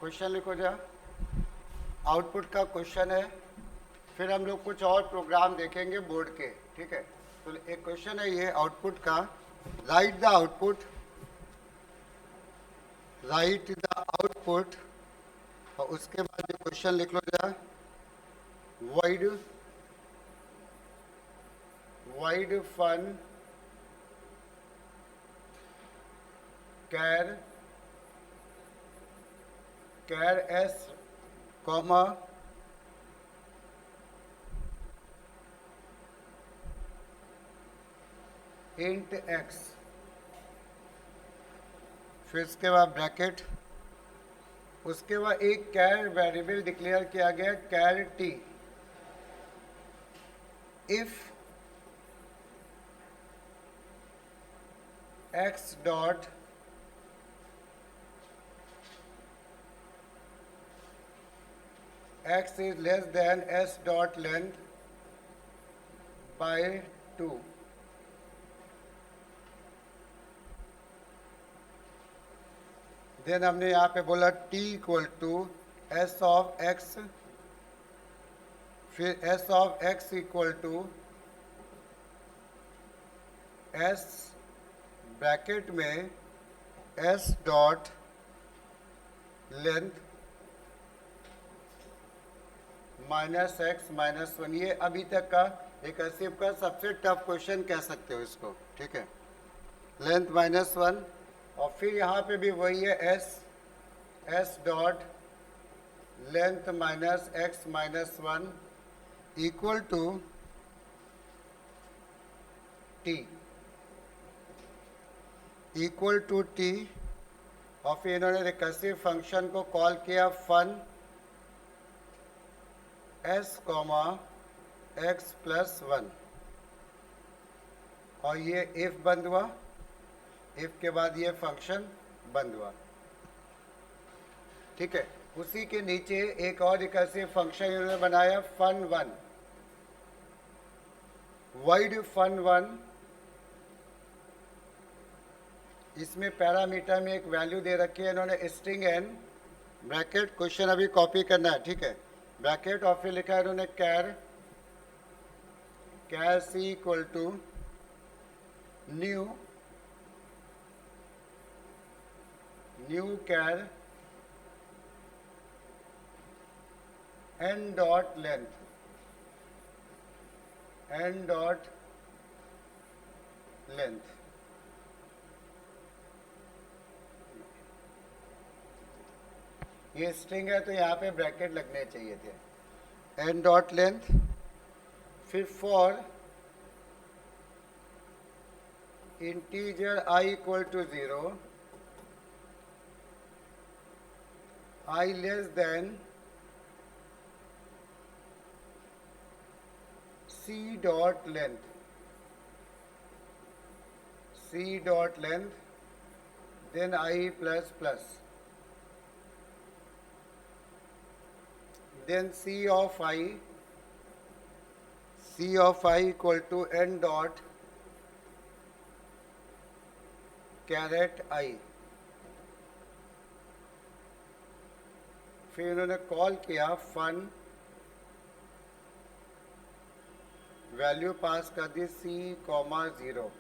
Question लिखो जा। Output का क्वेश्चन है, फिर हम लोग कुछ और प्रोग्राम देखेंगे बोर्ड के, ठीक है। तो एक क्वेश्चन है ये आउटपुट का, right the output, write the output. और उसके बाद जो क्वेश्चन लिख लो जा, वाइड वाइड फन कैर कैर एस कॉमा इंट एक्स, फिर इसके बाद ब्रैकेट, उसके बाद एक कैर वेरिएबल डिक्लेयर किया गया char T. If X dot x is less than s dot length by 2, then हमने यहाँ पे बोला t equal to s of x, फिर s of x equal to s bracket में s dot length minus X minus one. ये अभी तक का रिकर्सिव का सबसे टफ क्वेश्चन कह सकते हो इसको, ठीक है। लेंथ माइनस वन, और फिर यहाँ पे भी वही है S dot length minus X minus one equal to T, equal to T. और फिर इन्होंने रिकर्सिव फंक्शन को कॉल किया fun S comma X plus one, और ये इफ बंद हुआ, इफ के बाद ये फंक्शन बंद हुआ, ठीक है। उसी के नीचे एक और रिकर्सिव फंक्शन इन्होंने बनाया fun one, void fun one. इसमें पैरामीटर में एक वैल्यू दे रखी है इन्होंने स्ट्रिंग एन, ब्रैकेट, क्वेश्चन अभी कॉपी करना है, ठीक है, ब्रैकेट, और फिर लिखा है इन्होंने char C equal to new char N dot length, N dot length. ये स्ट्रिंग है तो यहाँ पे ब्रैकेट लगने चाहिए थे, एन डॉट लेंथ, फिर for integer i equal to 0, i less than c dot length, then i plus plus, then c of i equal to n dot caret i। फिर इन्होंने कॉल किया फन, वैल्यू पास कर दी c comma 0।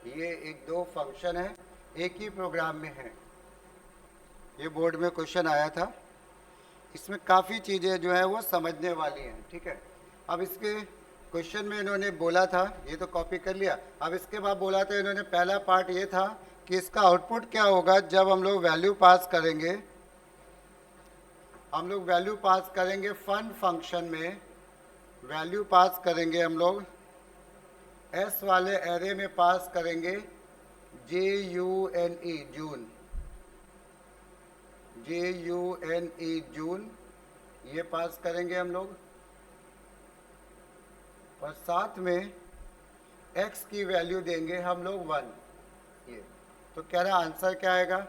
ये एक दो function है, एक ही programme में है, ये बोर्ड में क्वेश्चन आया था। इसमें काफ़ी चीज़ें जो है वो समझने वाली हैं, ठीक है। अब इसके क्वेश्चन में इन्होंने बोला था, ये तो कॉपी कर लिया, अब इसके बाद बोला था इन्होंने, पहला पार्ट ये था कि इसका आउटपुट क्या होगा जब हम लोग वैल्यू पास करेंगे। हम लोग वैल्यू पास करेंगे फन फंक्शन में, वैल्यू पास करेंगे हम लोग एस वाले एरे में पास करेंगे JUNE जून, JUNE जून, ये पास करेंगे हम लोग, और साथ में x की वैल्यू देंगे हम लोग 1। ये तो कह रहा आंसर क्या आएगा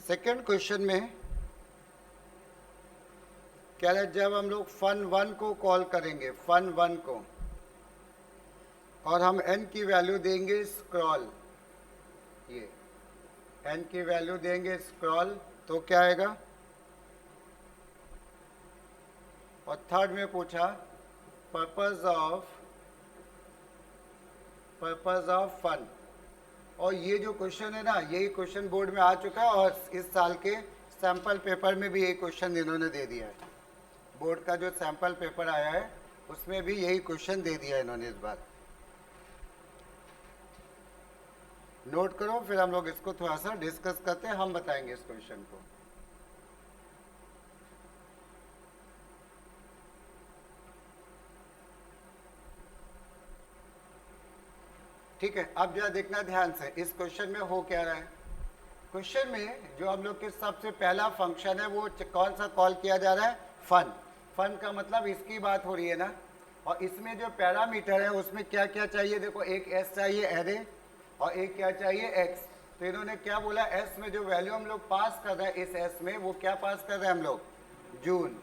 सेकंड क्वेश्चन में, कह रहा जब हम लोग फन 1 को कॉल करेंगे, फन 1 को, और हम n की वैल्यू देंगे स्क्रॉल, ये n की वैल्यू देंगे स्क्रॉल, तो क्या आएगा और थर्ड में पूछा पर्पस ऑफ फन। और ये जो क्वेश्चन है ना, यही क्वेश्चन बोर्ड में आ चुका है और इस साल के सैंपल पेपर में भी यही क्वेश्चन इन्होंने दे दिया है। बोर्ड का जो सैंपल पेपर आया है उसमें भी यही क्वेश्चन दे दिया है इन्होंने इस बार। नोट करो, फिर हम लोग इसको थोड़ा सा डिस्कस करते हैं, हम बताएंगे इस क्वेश्चन को। ठीक है, अब जरा देखना ध्यान से इस क्वेश्चन में हो क्या रहा है। क्वेश्चन में जो हम लोग के सबसे पहला फंक्शन है वो कौन सा कॉल किया जा रहा है? फन। फन का मतलब इसकी बात हो रही है ना। और इसमें जो पैरामीटर है उसमें क्या क्या चाहिए? देखो, एक एस चाहिए एरे और एक क्या चाहिए? एक्स। तो इन्होंने क्या बोला, एस में जो वैल्यू हम लोग पास कर रहे हैं इस एस में, वो क्या पास कर रहे हैं हम लोग? जून।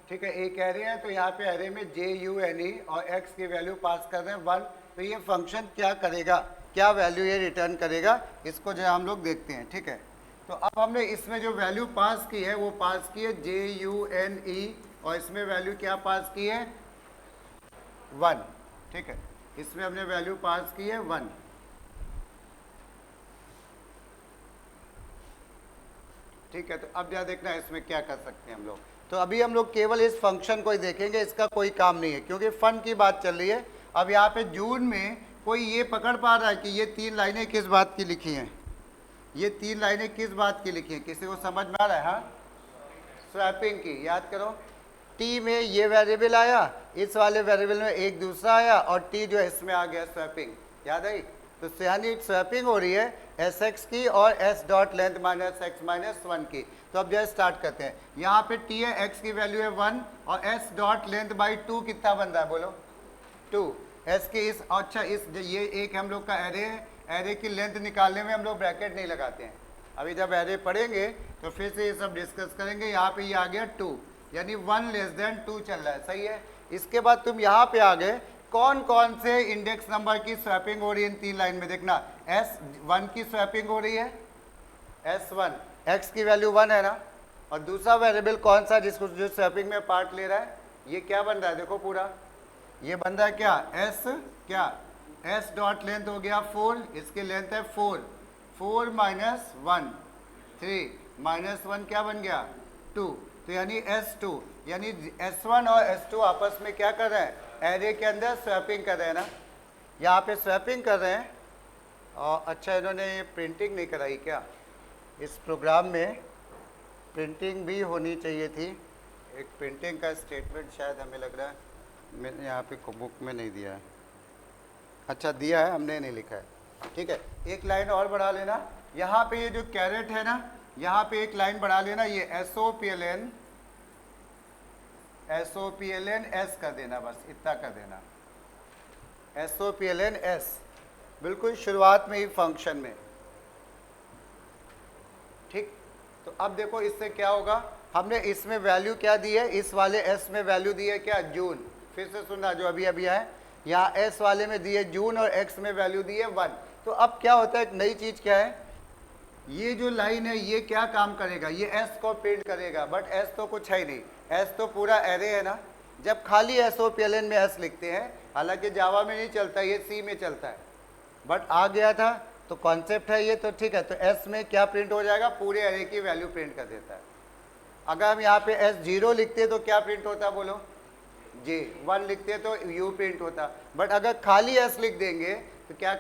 ठीक है, एक एरे है तो यहाँ पे एरे में JUNE और एक्स की वैल्यू पास कर रहे हैं 1। तो ये फंक्शन क्या करेगा, क्या वैल्यू ये रिटर्न करेगा, इसको जो हम लोग देखते हैं। ठीक है, तो अब हमने इसमें जो वैल्यू पास की है वो पास की है JUNE और इसमें वैल्यू क्या पास की है? 1। ठीक है, इसमें हमने वैल्यू पास की है 1। ठीक है, तो अब क्या देखना है इसमें क्या कर सकते हैं हम लोग। तो अभी हम लोग केवल इस फंक्शन को ही देखेंगे, इसका कोई काम नहीं है क्योंकि फन की बात चल रही है। अब यहाँ पे जून में कोई ये पकड़ पा रहा है कि ये 3 लाइनें किस बात की लिखी हैं? ये 3 लाइनें किस बात की लिखी हैं? किसी को समझ में आ रहा है? हाँ, स्वैपिंग की। याद करो, टी में ये वेरिएबल आया, इस वाले वेरिएबल में एक दूसरा आया और टी जो है इसमें आ गया स्वैपिंग। याद आई? तो यानी स्वैपिंग हो रही है एस एक्स की और S dot length minus X minus 1 की। तो अब जो है स्टार्ट करते हैं। यहाँ पे टी है, एक्स की वैल्यू है 1 और एस डॉट लेंथ बाई 2 कितना बन रहा है? बोलो 2। एस की इस, अच्छा इस ये एक हम लोग का एरे है, एरे की लेंथ निकालने में हम लोग ब्रैकेट नहीं लगाते हैं। अभी जब एरे पढ़ेंगे तो फिर से ये सब डिस्कस करेंगे। यहाँ पे ये आ गया 2, यानी 1 लेस देन 2 चल रहा है। सही है। इसके बाद तुम यहाँ पे आ गए, कौन कौन से इंडेक्स नंबर की स्वैपिंग हो रही है इन 3 लाइन में? देखना, S1 की स्वैपिंग हो रही है, S1 x की वैल्यू 1 है ना। और दूसरा वेरिएबल कौन सा जिसको जो स्वैपिंग में पार्ट ले रहा है? ये क्या बन रहा है? देखो पूरा ये बन रहा है क्या? S, क्या S डॉट लेंथ हो गया 4, इसकी लेंथ है 4, 4 माइनस 1 3 माइनस 1 क्या बन गया? 2। तो यानी S2, यानी S1 और S2 आपस में क्या कर रहे हैं? एरे के अंदर स्वैपिंग कर रहे हैं ना। यहाँ पे स्वैपिंग कर रहे हैं। और अच्छा, इन्होंने प्रिंटिंग नहीं कराई क्या? इस प्रोग्राम में प्रिंटिंग भी होनी चाहिए थी। एक प्रिंटिंग का स्टेटमेंट शायद हमें लग रहा है मैंने यहाँ पे बुक में नहीं दिया है। अच्छा दिया है, हमने नहीं लिखा है। ठीक है, एक लाइन और बढ़ा लेना। यहाँ पे ये जो कैरेट है ना, यहाँ पे एक लाइन बढ़ा लेना, ये SOPLN S कर देना, बस इतना कर देना, SOPLN S, बिल्कुल शुरुआत में ही फंक्शन में। ठीक, तो अब देखो इससे क्या होगा, हमने इसमें वैल्यू क्या दी है? इस वाले S में वैल्यू दी है क्या? जून। फिर से सुनना जो अभी अभी है, यहाँ S वाले में दी है जून और X में वैल्यू दी है 1। तो अब क्या होता है, एक नई चीज क्या है, ये जो लाइन है ये क्या काम करेगा? ये S को प्रिंट करेगा, बट S तो कुछ है ही नहीं, S तो पूरा एरे है ना। जब खाली SOPLN में S लिखते हैं, हालांकि जावा में नहीं चलता, ये C में चलता है, बट आ गया था तो कॉन्सेप्ट है ये, तो ठीक है। तो S में क्या प्रिंट हो जाएगा? पूरे एरे की वैल्यू प्रिंट कर देता है। अगर हम यहाँ पे S0 लिखते तो क्या प्रिंट होता? बोलो जी। 1 लिखते तो U प्रिंट होता, बट अगर खाली S लिख देंगे तो क्या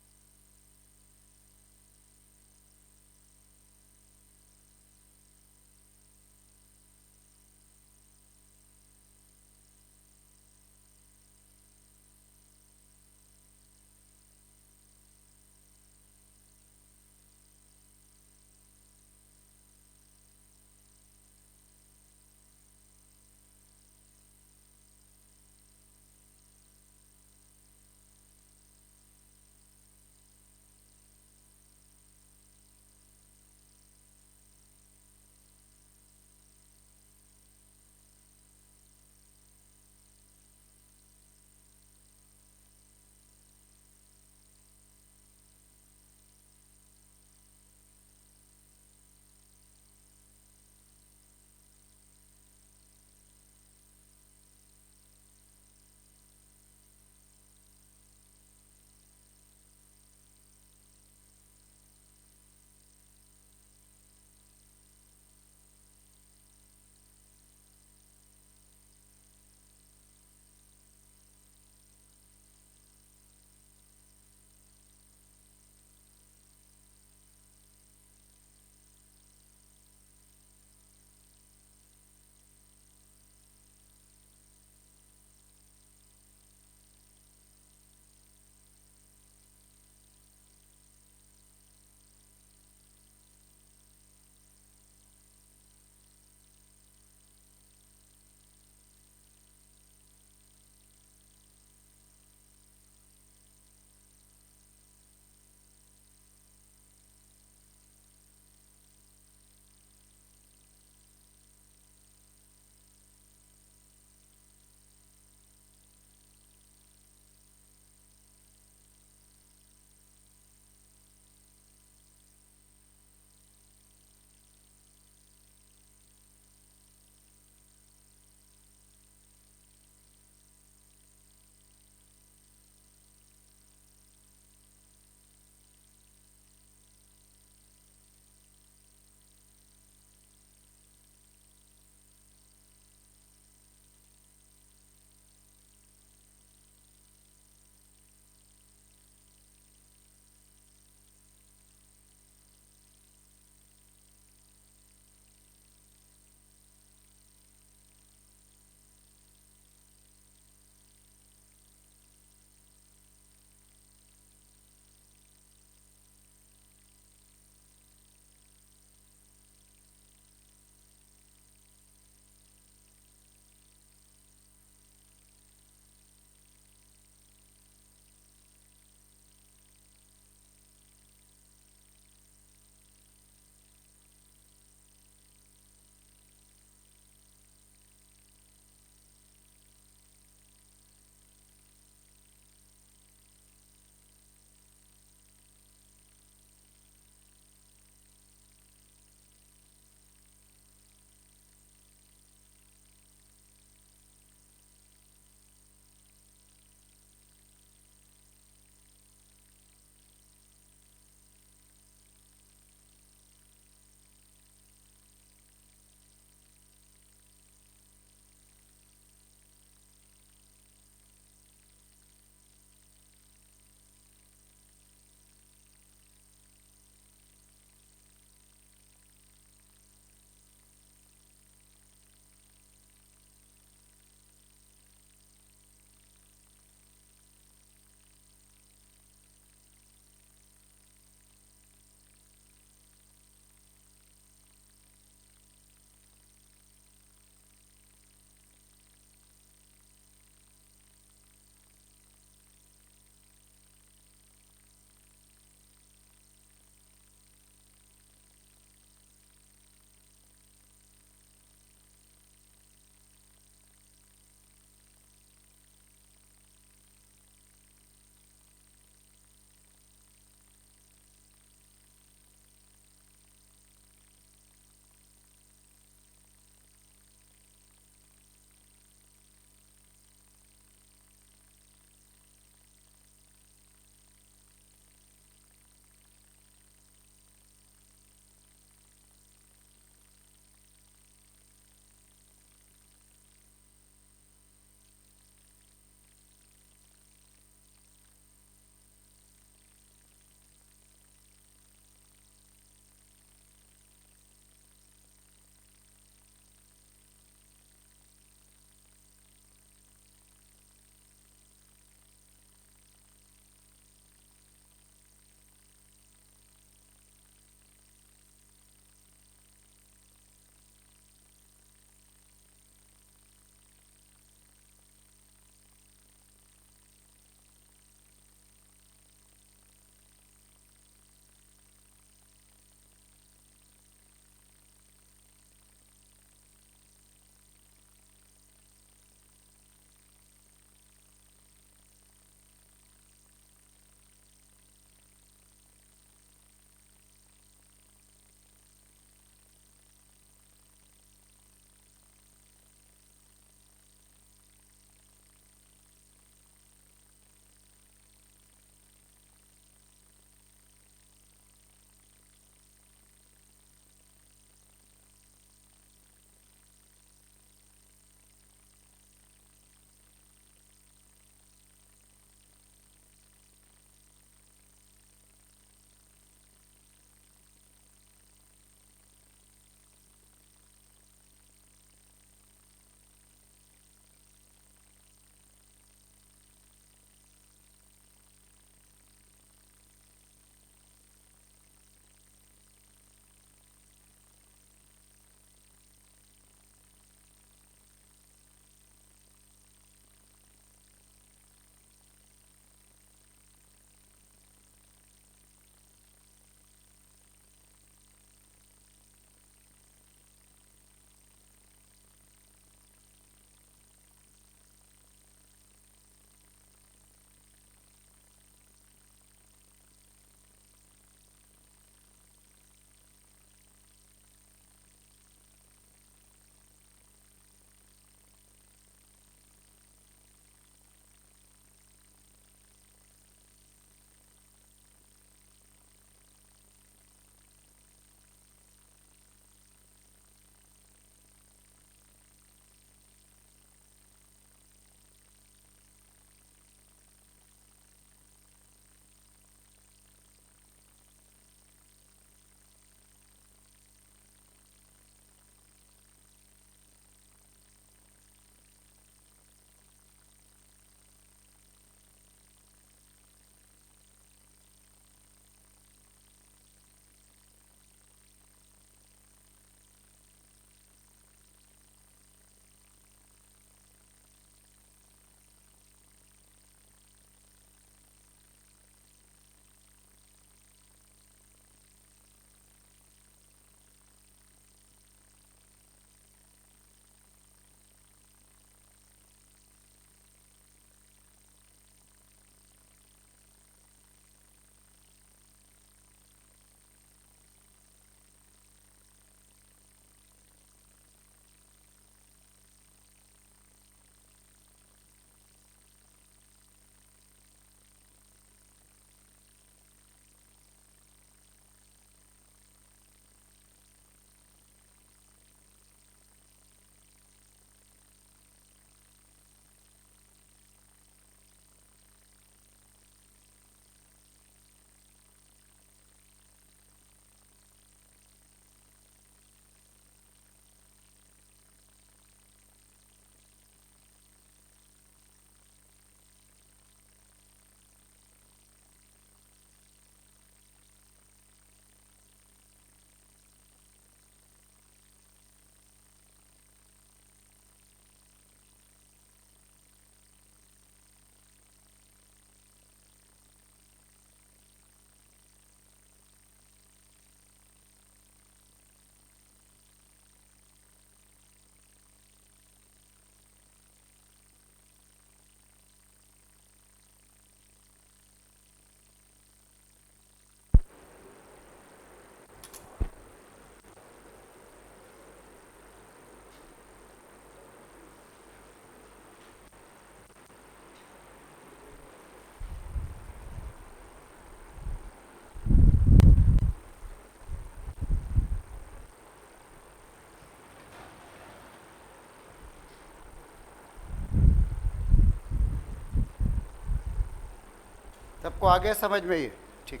सबको आ गया समझ में ये? ठीक,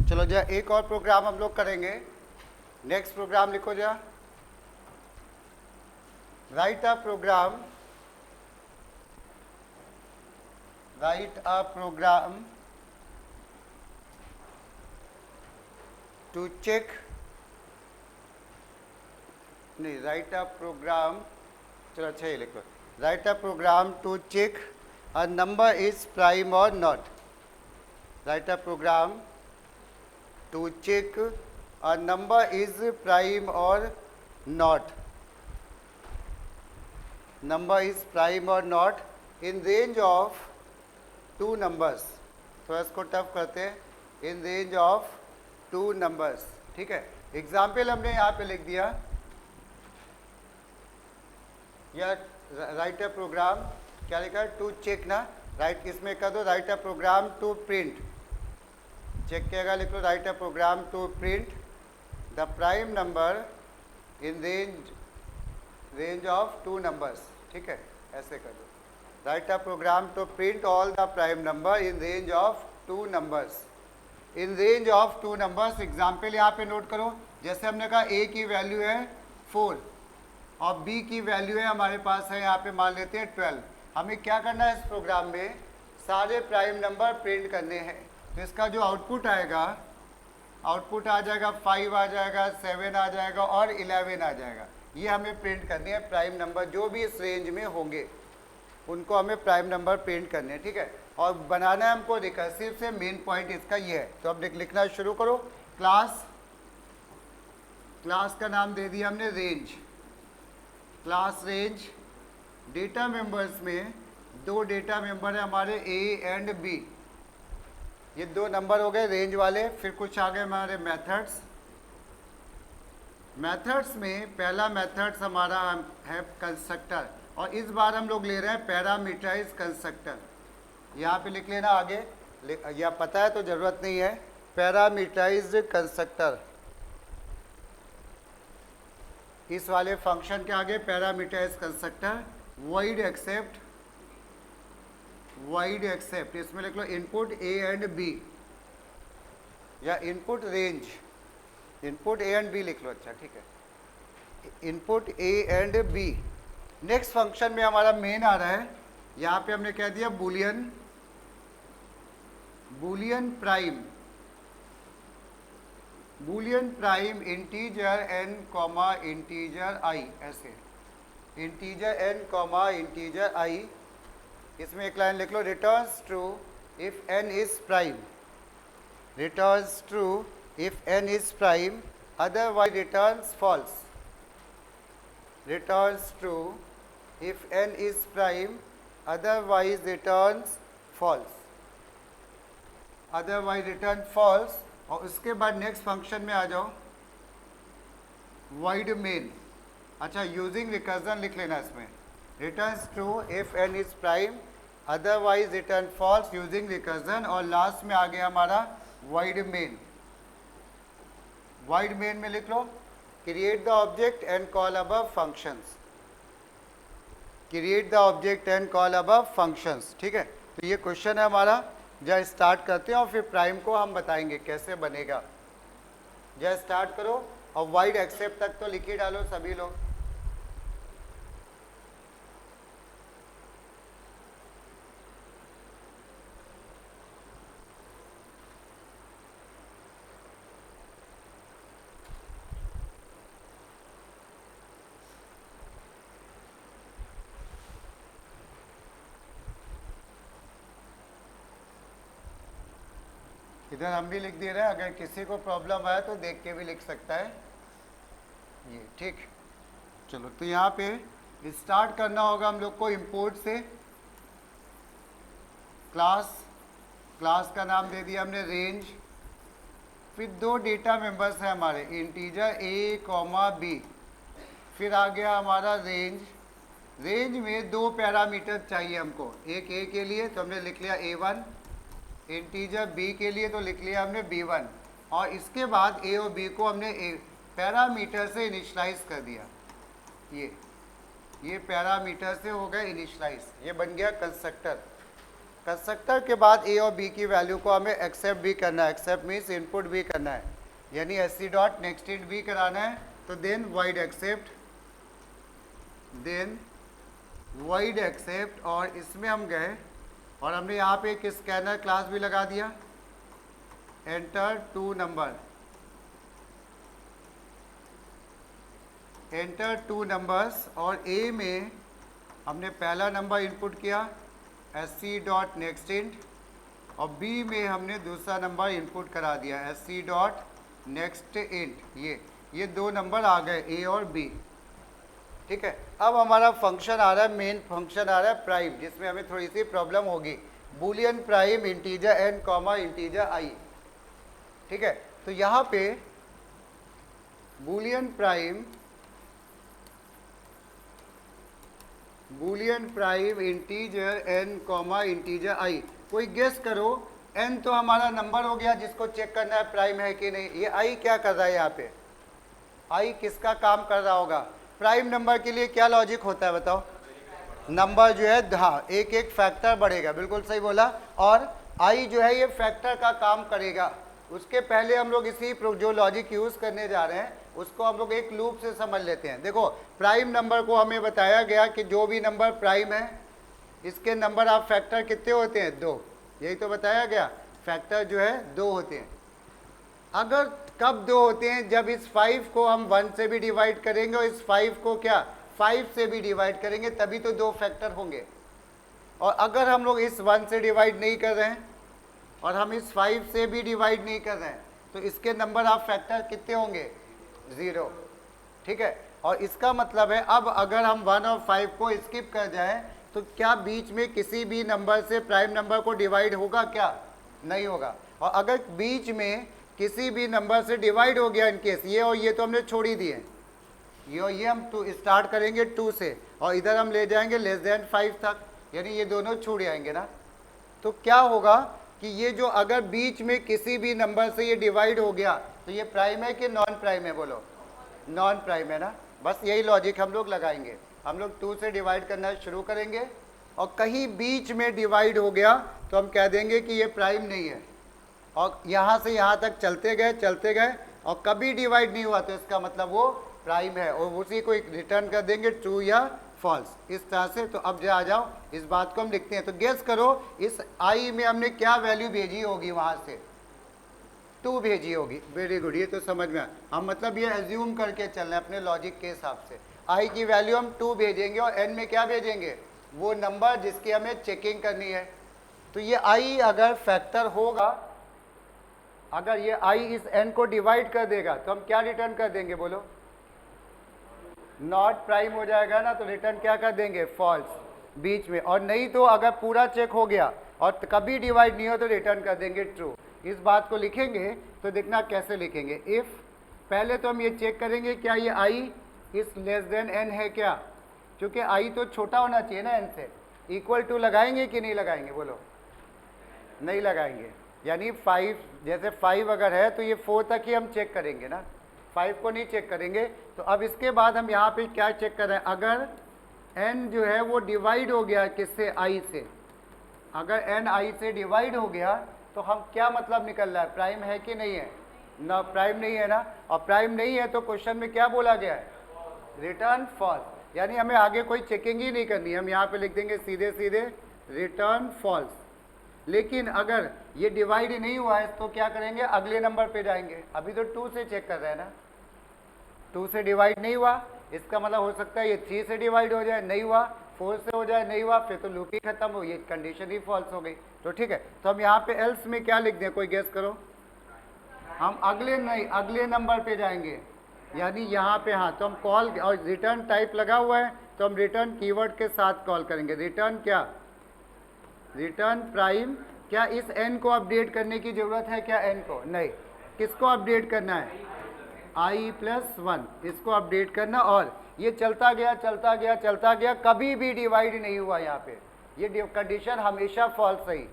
चलो जा एक और प्रोग्राम हम लोग करेंगे। नेक्स्ट प्रोग्राम लिखो जा, write a program to check, नहीं राइट अ प्रोग्राम, चलो अच्छा ये लिखो, write a program to check a number is prime or not. Write a program to check a number is prime or not, number is prime or not in range of two numbers. थोड़ा इसको tough करते हैं, in range of two numbers. ठीक है, example हमने यहाँ पे लिख दिया, या राइट अ प्रोग्राम, क्या लिखा है, टू चेक ना, राइट इसमें कर दो write a program to print, check किएगा लिख लो, write a program to print the prime number in range of two numbers. ठीक है, ऐसे कर दो, write a program to print all the prime number in range of two numbers, in range of two numbers. Example यहाँ पे note करो, जैसे हमने कहा a की वैल्यू है 4 और b की वैल्यू है हमारे पास है यहाँ पे मान लेते हैं 12। हमें क्या करना है इस प्रोग्राम में, सारे प्राइम नंबर प्रिंट करने हैं। तो इसका जो आउटपुट आएगा, आउटपुट आ जाएगा 5 आ जाएगा, 7 आ जाएगा और 11 आ जाएगा। ये हमें प्रिंट करनी है प्राइम नंबर, जो भी इस रेंज में होंगे उनको हमें प्राइम नंबर प्रिंट करने हैं। ठीक है, और बनाना है हमको रिकर्सिव से, मेन पॉइंट इसका ये है। तो अब लिखना शुरू करो, क्लास का नाम दे दिया हमने range, class range. Data members में दो डेटा मेंबर है हमारे ए एंड बी, ये दो नंबर हो गए रेंज वाले। फिर कुछ आ गए हमारे मेथड्स, मेथड्स में पहला मेथड्स हमारा है कंस्ट्रक्टर, और इस बार हम लोग ले रहे हैं पैरामीटराइज कंस्ट्रक्टर। यहाँ पे लिख लेना आगे, या पता है तो ज़रूरत नहीं है, पैरामीटराइज्ड कंस्ट्रक्टर। इस वाले फंक्शन के आगे पैरामीटराइज कंस्ट्रक्टर, वॉइड एक्सेप्ट, इसमें लिख लो इनपुट ए एंड बी, या input range, input a and b लिख लो। अच्छा ठीक है, input a and b. Next function में हमारा मेन आ रहा है, यहाँ पे हमने कह दिया boolean prime integer n comma integer i, ऐसे integer n comma integer i। इसमें एक लाइन लिख लो, returns true if n is prime, returns true if n is prime, otherwise returns false, returns true if n is prime, otherwise returns false, otherwise return false। और उसके बाद next function में आ जाओ, void main। अच्छा, using recursion लिख लेना इसमें, returns true if n is prime, otherwise return false using recursion. और लास्ट में आ गया हमारा void main। void main में लिख लो, create the object and call above functions, create the object and call above functions. ठीक है, तो ये क्वेश्चन है हमारा। जब स्टार्ट करते हैं और फिर प्राइम को हम बताएंगे कैसे बनेगा। जब स्टार्ट करो और वाइड एक्सेप्ट तक तो लिख ही डालो सभी लोग। इधर हम भी लिख दे रहे हैं, अगर किसी को प्रॉब्लम आया तो देख के भी लिख सकता है ये। ठीक, चलो तो यहाँ पे स्टार्ट करना होगा हम लोग को इंपोर्ट से। क्लास का नाम दे दिया हमने रेंज, फिर दो डेटा मेंबर्स हैं हमारे, इंटीजर ए कॉमा बी, फिर आ गया हमारा रेंज। रेंज में दो पैरामीटर चाहिए हमको, एक ए के लिए तो हमने लिख लिया A1, इंटीजर बी के लिए तो लिख लिया हमने B1, और इसके बाद ए और बी को हमने पैरामीटर से इनिशलाइज कर दिया। ये पैरामीटर से हो गया इनिशलाइज, ये बन गया कंस्ट्रक्टर। कंस्ट्रक्टर के बाद ए और बी की वैल्यू को हमें एक्सेप्ट भी करना है, एक्सेप्ट मीन्स इनपुट भी करना है, यानी s c dot next int भी कराना है, तो then void accept, then void accept, और इसमें हम गए और हमने यहाँ पे एक स्कैनर क्लास भी लगा दिया, enter two number, enter two numbers, और ए में हमने पहला नंबर इनपुट किया s c dot next int, और बी में हमने दूसरा नंबर इनपुट करा दिया s c dot next int. ये दो नंबर आ गए ए और बी, ठीक है। अब हमारा फंक्शन आ रहा है, मेन फंक्शन आ रहा है प्राइम, जिसमें हमें थोड़ी सी प्रॉब्लम होगी, boolean prime integer N comma integer I, ठीक है। तो यहाँ पे boolean prime integer N comma integer I, कोई गेस करो, एन तो हमारा नंबर हो गया जिसको चेक करना है प्राइम है कि नहीं, ये आई क्या कर रहा है यहाँ पे, आई किसका काम कर रहा होगा, प्राइम नंबर के लिए क्या लॉजिक होता है बताओ, नंबर जो है हाँ एक एक फैक्टर बढ़ेगा, बिल्कुल सही बोला, और आई जो है ये फैक्टर का काम करेगा। उसके पहले हम लोग इसी जो लॉजिक यूज करने जा रहे हैं उसको हम लोग एक लूप से समझ लेते हैं। देखो प्राइम नंबर को हमें बताया गया कि जो भी नंबर प्राइम है इसके नंबर ऑफ फैक्टर कितने होते हैं, 2, यही तो बताया गया, फैक्टर जो है 2 होते हैं। अगर कब 2 होते हैं, जब इस 5 को हम 1 से भी डिवाइड करेंगे और इस 5 को क्या 5 से भी डिवाइड करेंगे, तभी तो 2 फैक्टर होंगे। और अगर हम लोग इस 1 से डिवाइड नहीं कर रहे हैं और हम इस 5 से भी डिवाइड नहीं कर रहे हैं, तो इसके नंबर ऑफ फैक्टर कितने होंगे, 0, ठीक है। और इसका मतलब है अब अगर हम 1 और 5 को स्किप कर जाएं तो क्या बीच में किसी भी नंबर से प्राइम नंबर को डिवाइड होगा, क्या नहीं होगा। और अगर बीच में किसी भी नंबर से डिवाइड हो गया इनकेस, ये और ये तो हमने छोड़ ही दिए, ये और ये हम स्टार्ट करेंगे 2 से और इधर हम ले जाएंगे लेस देन 5 तक, यानी ये दोनों छूट जाएंगे ना। तो क्या होगा कि ये जो अगर बीच में किसी भी नंबर से ये डिवाइड हो गया तो ये प्राइम है कि नॉन प्राइम है, बोलो नॉन प्राइम है ना। बस यही लॉजिक हम लोग लगाएंगे, हम लोग 2 से डिवाइड करना शुरू करेंगे और कहीं बीच में डिवाइड हो गया तो हम कह देंगे कि ये प्राइम नहीं है, और यहाँ से यहाँ तक चलते गए और कभी डिवाइड नहीं हुआ तो इसका मतलब वो प्राइम है, और उसी को रिटर्न कर देंगे ट्रू या फॉल्स, इस तरह से। तो अब आ जाओ इस बात को हम लिखते हैं, तो गेस करो इस आई में हमने क्या वैल्यू भेजी होगी, वहां से 2 भेजी होगी, वेरी गुड, ये तो समझ में हम मतलब ये एज्यूम करके चल रहे हैं अपने लॉजिक के हिसाब से, आई की वैल्यू हम 2 भेजेंगे और एन में क्या भेजेंगे, वो नंबर जिसकी हमें चेकिंग करनी है। तो ये आई अगर फैक्टर होगा, अगर ये आई इस एन को डिवाइड कर देगा तो हम क्या रिटर्न कर देंगे, बोलो नॉट प्राइम हो जाएगा ना, तो रिटर्न क्या कर देंगे, फॉल्स बीच में। और नहीं तो अगर पूरा चेक हो गया और कभी डिवाइड नहीं हो तो रिटर्न कर देंगे ट्रू। इस बात को लिखेंगे तो देखना कैसे लिखेंगे, इफ पहले तो हम ये चेक करेंगे क्या ये आई इस लेस देन एन है क्या, क्योंकि आई तो छोटा होना चाहिए ना एन से, इक्वल टू लगाएंगे कि नहीं लगाएंगे, बोलो नहीं लगाएंगे, यानी 5 जैसे 5 अगर है तो ये 4 तक ही हम चेक करेंगे ना, 5 को नहीं चेक करेंगे। तो अब इसके बाद हम यहाँ पे क्या चेक कर रहे हैं, अगर n जो है वो डिवाइड हो गया किससे, i से, अगर n i से डिवाइड हो गया तो हम क्या मतलब निकल रहा है, प्राइम है कि नहीं है ना, प्राइम नहीं है ना, और प्राइम नहीं है तो क्वेश्चन में क्या बोला गया है, रिटर्न फॉल्स, यानी हमें आगे कोई चेकिंग ही नहीं करनी, हम यहाँ पे लिख देंगे सीधे सीधे रिटर्न फॉल्स। लेकिन अगर ये डिवाइड नहीं हुआ है तो क्या करेंगे, अगले नंबर पे जाएंगे, अभी तो 2 से चेक कर रहे हैं ना, 2 से डिवाइड नहीं हुआ, इसका मतलब हो सकता है ये 3 से डिवाइड हो जाए, नहीं हुआ, 4 से हो जाए, नहीं हुआ, फिर तो लूप ही खत्म हो, ये कंडीशन ही फॉल्स हो गई। तो ठीक है, तो हम यहाँ पे एल्स में क्या लिख दें, कोई गेस करो, हम अगले नंबर पे जाएंगे, यानी यहाँ पे हाँ, तो हम कॉल और रिटर्न टाइप लगा हुआ है तो हम रिटर्न कीवर्ड के साथ कॉल करेंगे, रिटर्न क्या, रिटर्न प्राइम। क्या इस n को अपडेट करने की जरूरत है क्या, n को नहीं, किसको अपडेट करना है, i+1, इसको अपडेट करना, और ये चलता गया, कभी भी डिवाइड नहीं हुआ यहाँ पे, ये कंडीशन हमेशा फॉल्स रही,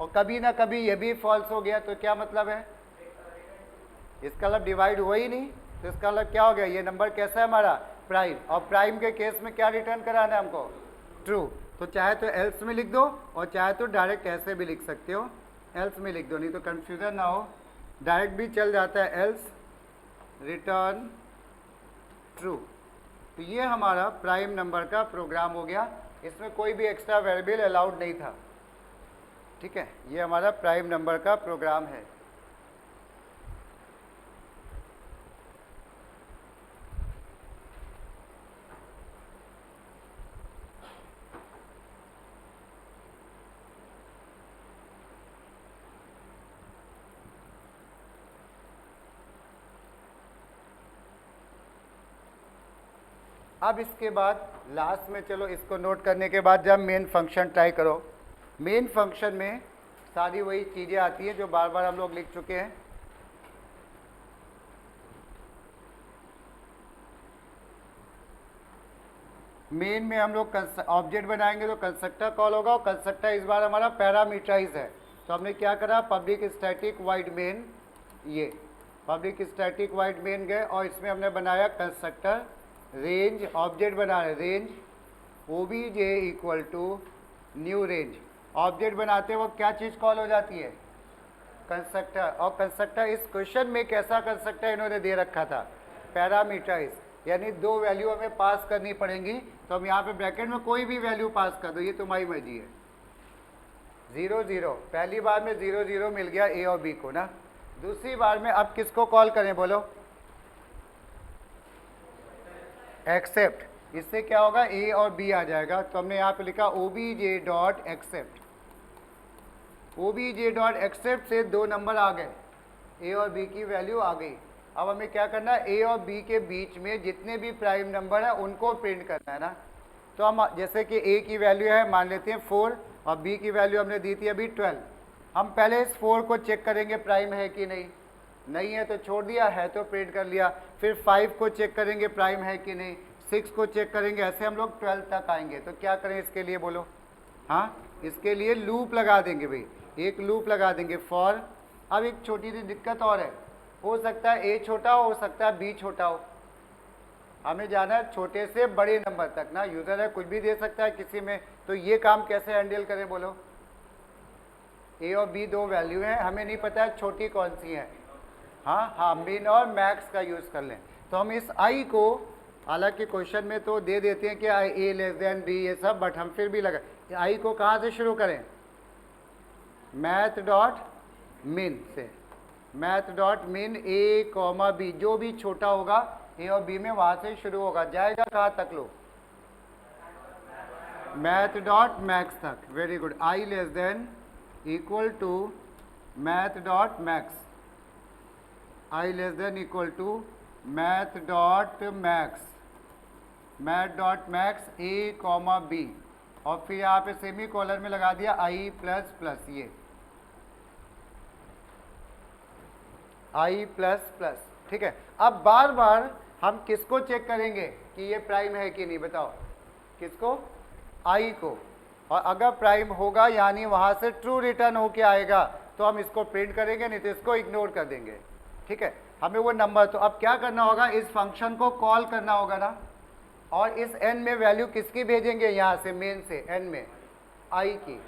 और कभी ना कभी ये भी फॉल्स हो गया, तो क्या मतलब है, इसका मतलब डिवाइड हुआ ही नहीं, तो इसका मतलब क्या हो गया, ये नंबर कैसा है हमारा, प्राइम, और प्राइम के केस में क्या रिटर्न कराना है हमको, ट्रू। तो चाहे तो एल्स में लिख दो और चाहे तो डायरेक्ट ऐसे भी लिख सकते हो, एल्स में लिख दो, नहीं तो कंफ्यूजन ना हो, डायरेक्ट भी चल जाता है, एल्स रिटर्न ट्रू। तो ये हमारा प्राइम नंबर का प्रोग्राम हो गया, इसमें कोई भी एक्स्ट्रा वेरिएबल अलाउड नहीं था। ठीक है, ये हमारा प्राइम नंबर का प्रोग्राम है। अब इसके बाद लास्ट में चलो इसको नोट करने के बाद जब मेन फंक्शन ट्राई करो, मेन फंक्शन में सारी वही चीज़ें आती हैं जो बार बार हम लोग लिख चुके हैं। मेन में हम लोग ऑब्जेक्ट बनाएंगे तो कंस्ट्रक्टर कॉल होगा, और कंस्ट्रक्टर इस बार हमारा पैरामीटराइज है। तो हमने क्या करा, पब्लिक स्टैटिक वाइड मेन, ये पब्लिक स्टैटिक वाइड मेन गए और इसमें हमने बनाया कंस्ट्रक्टर रेंज, ऑब्जेक्ट बना रहे range obj equal to new range. Object बनाते वक्त क्या चीज़ कॉल हो जाती है, कंस्ट्रक्टर। और कंस्ट्रक्टर इस क्वेश्चन में कैसा कंस्ट्रक्टर इन्होंने दे रखा था, पैरामीटराइज, यानी 2 वैल्यू हमें पास करनी पड़ेंगी। तो हम यहाँ पे ब्रैकेट में कोई भी वैल्यू पास कर दो, ये तुम्हारी मर्जी है। 0 0, पहली बार में 0 0 मिल गया ए और बी को ना, दूसरी बार में अब किसको कॉल करें बोलो, एक्सेप्ट। इससे क्या होगा, ए और बी आ जाएगा। तो हमने यहाँ पे लिखा obj dot accept, obj dot accept से 2 नंबर आ गए, ए और बी की वैल्यू आ गई। अब हमें क्या करना है, ए और बी के बीच में जितने भी प्राइम नंबर है उनको प्रिंट करना है ना। तो हम जैसे कि ए की वैल्यू है मान लेते हैं 4 और बी की वैल्यू हमने दी थी अभी 12। हम पहले इस 4 को चेक करेंगे प्राइम है कि नहीं, नहीं है तो छोड़ दिया, है तो प्रिंट कर लिया। फिर 5 को चेक करेंगे प्राइम है कि नहीं, 6 को चेक करेंगे, ऐसे हम लोग 12 तक आएंगे। तो क्या करें इसके लिए बोलो, हाँ इसके लिए लूप लगा देंगे भाई, एक लूप लगा देंगे फॉर। अब एक छोटी सी दिक्कत और है, हो सकता है ए छोटा हो सकता है बी छोटा हो, हमें जाना है छोटे से बड़े नंबर तक ना, यूज़र है कुछ भी दे सकता है किसी में। तो ये काम कैसे हैंडल करें बोलो, ए और बी 2 वैल्यू हैं, हमें नहीं पता है छोटी कौन सी है, हाँ मिन और मैक्स का यूज़ कर लें। तो हम इस आई को, हालांकि क्वेश्चन में तो दे देते हैं कि आई ए लेस देन बी ये सब, बट हम फिर भी लगा आई को कहाँ से शुरू करें, मैथ डॉट मिन से, मैथ डॉट मिन ए कॉमा बी, जो भी छोटा होगा ए और बी में वहाँ से शुरू होगा, जाएगा कहाँ तक लो, मैथ डॉट मैक्स तक। Very good, i less than equal to math dot max, i less than equal to math dot max, math dot max a comma b, और फिर यहाँ पे सेमी कॉलर में लगा दिया आई प्लस प्लस, ये आई plus plus. ठीक है, अब बार बार हम किसको चेक करेंगे कि ये प्राइम है कि नहीं, बताओ किसको, आई को। और अगर प्राइम होगा यानी वहाँ से ट्रू रिटर्न होके आएगा तो हम इसको प्रिंट करेंगे, नहीं तो इसको इग्नोर कर देंगे। ठीक है, हमें वो नंबर, तो अब क्या करना होगा, इस फंक्शन को कॉल करना होगा ना, और इस n में वैल्यू किसकी भेजेंगे, यहाँ से मेन से n में i की,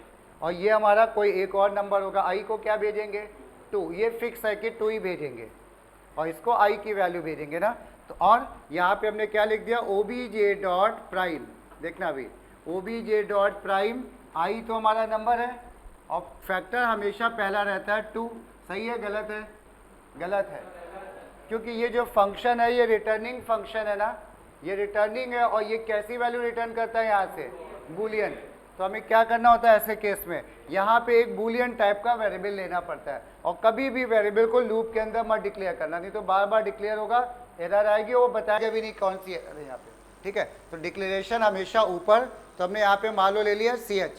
और ये हमारा कोई एक और नंबर होगा, i को क्या भेजेंगे 2, ये फिक्स है कि 2 ही भेजेंगे, और इसको i की वैल्यू भेजेंगे ना। तो और यहाँ पे हमने क्या लिख दिया, obj डॉट प्राइम, देखना अभी obj डॉट प्राइम, i तो हमारा नंबर है और फैक्टर हमेशा पहला रहता है 2, सही है गलत है, गलत है, क्योंकि ये जो फंक्शन है ये रिटर्निंग फंक्शन है ना, ये रिटर्निंग है, और ये कैसी वैल्यू रिटर्न करता है यहाँ से, बूलियन। तो हमें क्या करना होता है ऐसे केस में, यहाँ पे एक बूलियन टाइप का वेरिएबल लेना पड़ता है, और कभी भी वेरिएबल को लूप के अंदर मत डिक्लेयर करना, नहीं तो बार बार डिक्लेयर होगा, एरर आएगी, वो बताएगा भी नहीं कौन सी है यहाँ पे। ठीक है, तो डिक्लेरेशन हमेशा ऊपर। तो हमने यहाँ पे मान लो ले लिया CH,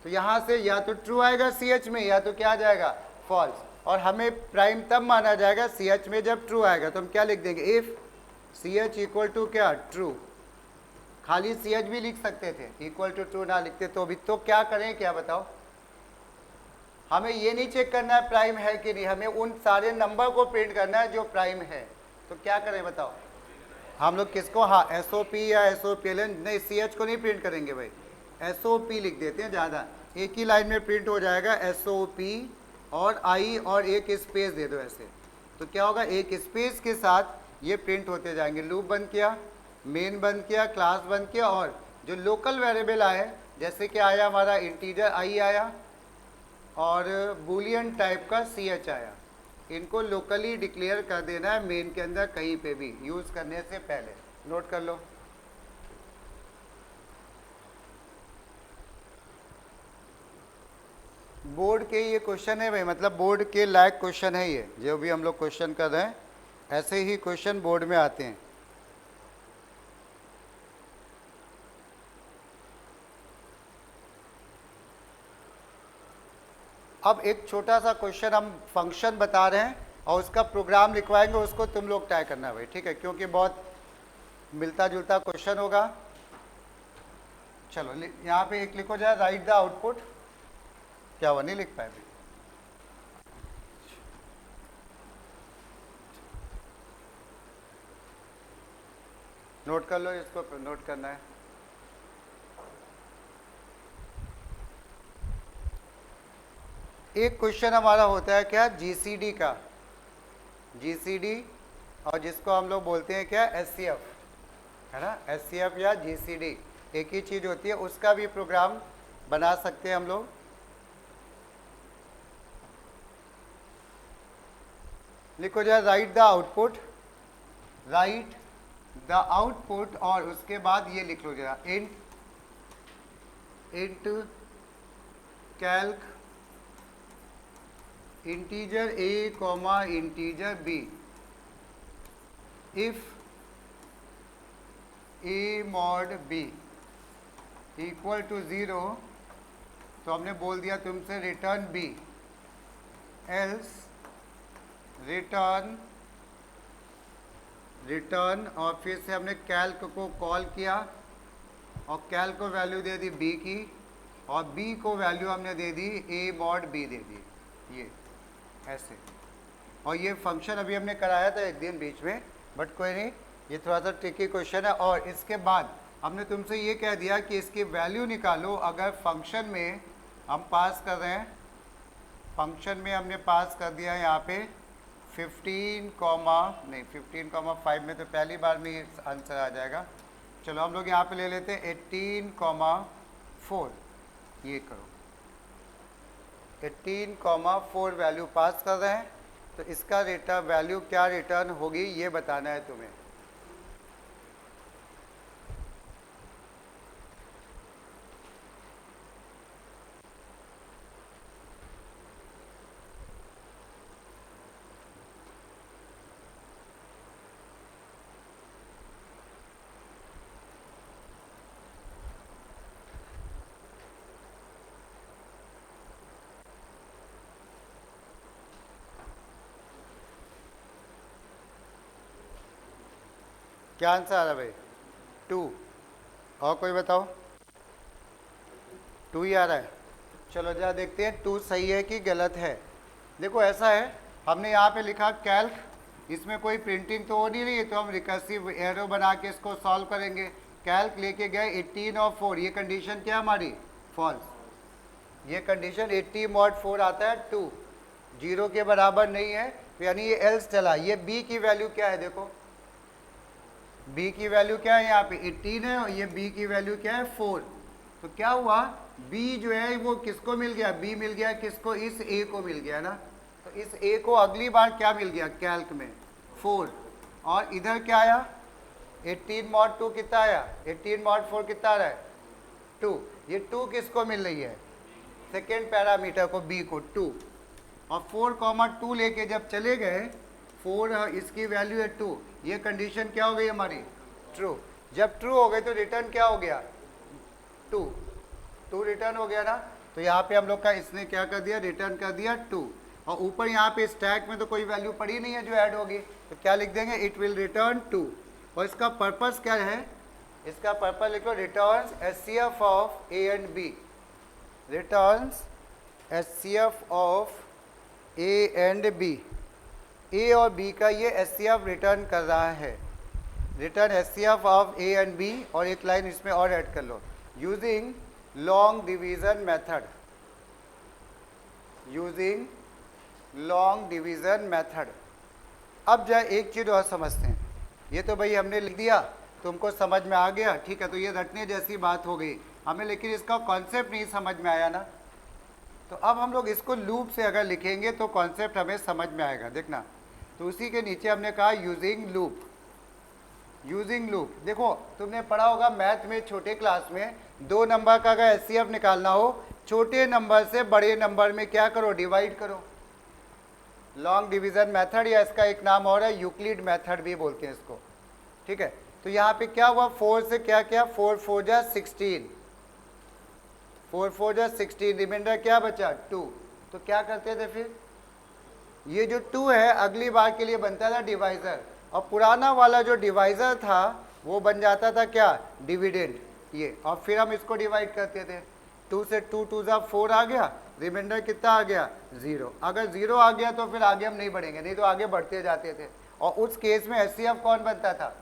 तो यहाँ से या तो ट्रू आएगा CH में, या तो क्या आ जाएगा फॉल्स, और हमें प्राइम तब माना जाएगा CH में जब ट्रू आएगा। तो हम क्या लिख देंगे, इफ CH इक्वल टू क्या ट्रू, खाली CH भी लिख सकते थे, इक्वल टू ट्रू ना लिखते तो भी। तो क्या करें, क्या बताओ, हमें ये नहीं चेक करना है प्राइम है कि नहीं, हमें उन सारे नंबर को प्रिंट करना है जो प्राइम है। तो क्या करें बताओ, हम लोग किसको, हाँ SOP या SOPLN नहीं, CH को नहीं प्रिंट करेंगे भाई, SOP लिख देते हैं ज़्यादा, एक ही लाइन में प्रिंट हो जाएगा SOP और I और एक स्पेस दे दो ऐसे, तो क्या होगा, एक स्पेस के साथ ये प्रिंट होते जाएंगे। लूप बंद किया, मेन बंद किया, क्लास बंद किया, और जो लोकल वेरिएबल आए, जैसे कि आया हमारा इंटीजर I आया और बूलियन टाइप का CH आया, इनको लोकली डिक्लेयर कर देना है मेन के अंदर कहीं पे भी यूज़ करने से पहले। नोट कर लो। बोर्ड के ये क्वेश्चन है भाई, मतलब बोर्ड के लायक क्वेश्चन है ये, जो भी हम लोग क्वेश्चन कर रहे हैं ऐसे ही क्वेश्चन बोर्ड में आते हैं। अब एक छोटा सा क्वेश्चन हम फंक्शन बता रहे हैं और उसका प्रोग्राम लिखवाएंगे, उसको तुम लोग ट्राई करना भाई, ठीक है, क्योंकि बहुत मिलता जुलता क्वेश्चन होगा। चलो यहाँ पे एक लिखो जाए, राइट द आउटपुट, क्या हुआ, नहीं लिख पाए भाई? नोट कर लो, इसको नोट करना है। एक क्वेश्चन हमारा होता है क्या, GCD का, GCD, और जिसको हम लोग बोलते हैं क्या, SCF, है ना, SCF या GCD एक ही चीज होती है, उसका भी प्रोग्राम बना सकते हैं हम लोग। लिखो जाए, write the output, write the output, और उसके बाद ये लिख लो जरा, int calc integer A comma integer B if A mod B equal to 0, तो हमने बोल दिया तुमसे रिटर्न B, एल्स रिटर्न, और फिर से हमने कैल्क को कॉल किया और कैल्क को वैल्यू दे दी B की, और B को वैल्यू हमने दे दी A mod B दे दी, ये ऐसे। और ये फंक्शन अभी हमने कराया था एक दिन बीच में, बट कोई नहीं, ये थोड़ा सा ट्रिकी क्वेश्चन है। और इसके बाद हमने तुमसे ये कह दिया कि इसकी वैल्यू निकालो, अगर फंक्शन में हम पास कर रहे हैं, फंक्शन में हमने पास कर दिया है यहाँ पे 15,5 में, तो पहली बार में ये आंसर आ जाएगा। चलो हम लोग यहाँ पे ले लेते हैं 18,4, ये करो 18,4 वैल्यू पास कर रहे हैं, तो इसका वैल्यू क्या रिटर्न होगी ये बताना है तुम्हें। क्या आंसर आ रहा है भाई? 2। और कोई बताओ? 2 ही आ रहा है। चलो जरा देखते हैं 2 सही है कि गलत है। देखो ऐसा है, हमने यहाँ पे लिखा कैल्क, इसमें कोई प्रिंटिंग तो हो नहीं रही है, तो हम रिकर्सिव एरो बना के इसको सॉल्व करेंगे। कैल्क लेके गए 18 और 4, ये कंडीशन क्या हमारी? फॉल्स। ये कंडीशन 80 mod 4 आता है 2, 0 के बराबर नहीं है, तो यानी ये एल्स चला। ये B की वैल्यू क्या है? देखो B की वैल्यू क्या है, यहाँ पे 18 है, और ये B की वैल्यू क्या है? 4। तो क्या हुआ, B जो है वो किसको मिल गया? B मिल गया किसको? इस A को मिल गया ना। तो इस A को अगली बार क्या मिल गया कैल्क में? 4। और इधर क्या आया? 18 mod 2 कितना आया? 18 mod 4 कितना आ रहा है? 2। ये 2 किसको मिल रही है? सेकेंड पैरामीटर को, B को 2। और 4,2 लेके जब चले गए, 4 इसकी वैल्यू है 2, ये कंडीशन क्या हो गई हमारी? ट्रू। जब ट्रू हो गई तो रिटर्न क्या हो गया? 2 रिटर्न हो गया ना। तो यहाँ पे हम लोग का इसने क्या कर दिया? रिटर्न कर दिया 2। और ऊपर यहाँ पे स्टैक में तो कोई वैल्यू पड़ी नहीं है जो ऐड होगी, तो क्या लिख देंगे? It will return 2। और इसका पर्पस क्या है? इसका पर्पस लिखो, returns SCF of A and B, returns SCF of A and B। A और B का ये SCF रिटर्न कर रहा है, return SCF of A and B। और एक लाइन इसमें और ऐड कर लो, using long division method, using long division method. अब जाए एक चीज और समझते हैं। ये तो भाई हमने लिख दिया, तुमको समझ में आ गया, ठीक है, तो ये रटने जैसी बात हो गई हमें, लेकिन इसका कॉन्सेप्ट नहीं समझ में आया ना। तो अब हम लोग इसको लूप से अगर लिखेंगे तो कॉन्सेप्ट हमें समझ में आएगा, देखना। तो उसी के नीचे हमने कहा यूजिंग लूप। यूजिंग लूप, देखो तुमने पढ़ा होगा मैथ में छोटे क्लास में, 2 नंबर का अगर एचसीएफ निकालना हो, छोटे नंबर से बड़े नंबर में क्या करो, डिवाइड करो। लॉन्ग डिवीजन मेथड, या इसका एक नाम और है यूक्लिड मेथड भी बोलते हैं इसको, ठीक है। तो यहाँ पे क्या हुआ, 4 से क्या क्या, 4 4 जा 16, 4 4 जा 16, रिमाइंडर क्या बचा 2। तो क्या करते थे फिर, ये जो 2 है अगली बार के लिए बनता था डिवाइजर, और पुराना वाला जो डिवाइजर था वो बन जाता था क्या, डिविडेंड ये, और फिर हम इसको डिवाइड करते थे। 2 से 2 2 जा 4 आ गया, रिमाइंडर कितना आ गया 0। अगर 0 आ गया तो फिर आगे हम नहीं बढ़ेंगे, नहीं तो आगे बढ़ते जाते थे। और उस केस में एचसीएफ कौन बनता था,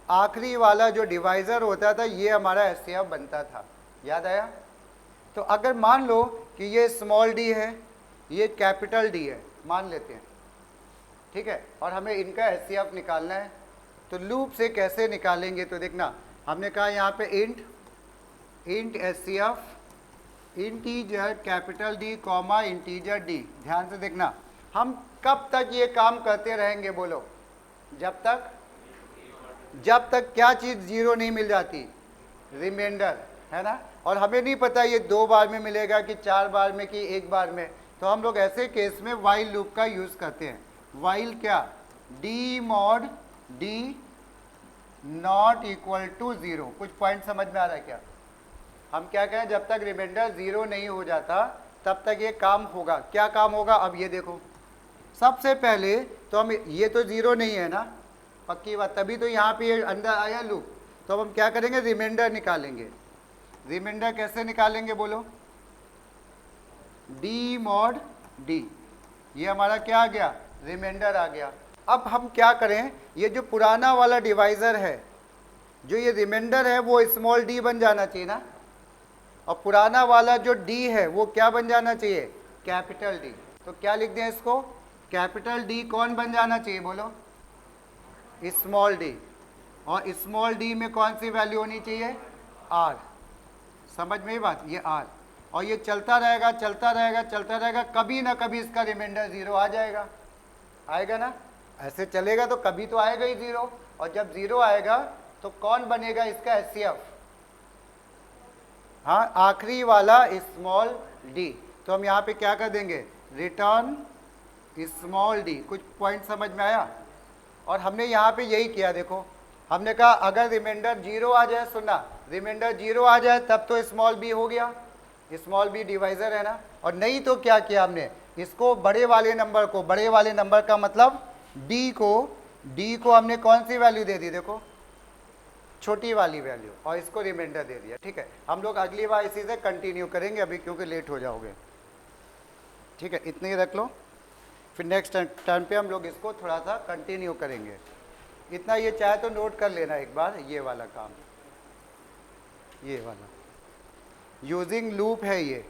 आखिरी वाला जो डिवाइजर होता था ये हमारा एचसीएफ बनता था, याद आया। तो अगर मान लो कि ये स्मॉल डी है, ये कैपिटल डी है, मान लेते हैं, ठीक है, और हमें इनका एचसीएफ निकालना है, तो लूप से कैसे निकालेंगे, तो देखना हमने कहा यहाँ पे int HCF integer capital D comma integer D. ध्यान से देखना, हम कब तक ये काम करते रहेंगे, बोलो, जब तक क्या चीज 0 नहीं मिल जाती, रिमाइंडर, है ना। और हमें नहीं पता ये 2 बार में मिलेगा कि 4 बार में कि 1 बार में, तो हम लोग ऐसे केस में वाइल लूप का यूज करते हैं। वाइल क्या, d mod d not equal to 0। कुछ पॉइंट समझ में आ रहा है क्या, हम क्या कहें, जब तक रिमाइंडर 0 नहीं हो जाता तब तक ये काम होगा। क्या काम होगा, अब ये देखो, सबसे पहले तो हम, ये तो 0 नहीं है ना, पक्की बात, तभी तो यहाँ पे अंदर आया लूप। तो अब हम क्या करेंगे, रिमाइंडर निकालेंगे। रिमाइंडर कैसे निकालेंगे, बोलो, डी मॉड डी, ये हमारा क्या आ गया, रिमाइंडर आ गया। अब हम क्या करें, ये जो पुराना वाला डिवाइजर है, जो ये रिमाइंडर है वो स्मॉल डी बन जाना चाहिए ना, और पुराना वाला जो डी है वो क्या बन जाना चाहिए, कैपिटल डी। तो क्या लिख दें इसको, कैपिटल डी कौन बन जाना चाहिए, बोलो, स्मॉल डी। और स्मॉल डी में कौन सी वैल्यू होनी चाहिए, आर। समझ में ही बात, ये आर, और ये चलता रहेगा चलता रहेगा चलता रहेगा, कभी ना कभी इसका रिमाइंडर 0 आ जाएगा, आएगा ना, ऐसे चलेगा तो कभी तो आएगा ही 0। और जब 0 आएगा तो कौन बनेगा इसका एचसीएफ, हाँ, आखिरी वाला स्मॉल डी। तो हम यहाँ पे क्या कर देंगे, रिटर्न स्मॉल डी। कुछ पॉइंट समझ में आया। और हमने यहाँ पे यही किया, देखो हमने कहा अगर रिमाइंडर 0 आ जाए, सुनना, रिमाइंडर 0 आ जाए तब तो स्मॉल बी हो गया, स्मॉल बी डिवाइजर है ना। और नहीं तो क्या किया हमने, इसको बड़े वाले नंबर को, बड़े वाले नंबर का मतलब डी को हमने कौन सी वैल्यू दे दी, देखो छोटी वाली वैल्यू, और इसको रिमाइंडर दे दिया, ठीक है। हम लोग अगली बार इसी से कंटिन्यू करेंगे अभी, क्योंकि लेट हो जाओगे, ठीक है, इतने ही रख लो, फिर नेक्स्ट टाइम पे हम लोग इसको थोड़ा सा कंटिन्यू करेंगे। इतना ये चाहे तो नोट कर लेना एक बार, ये वाला काम, ये वाला यूजिंग लूप है ये,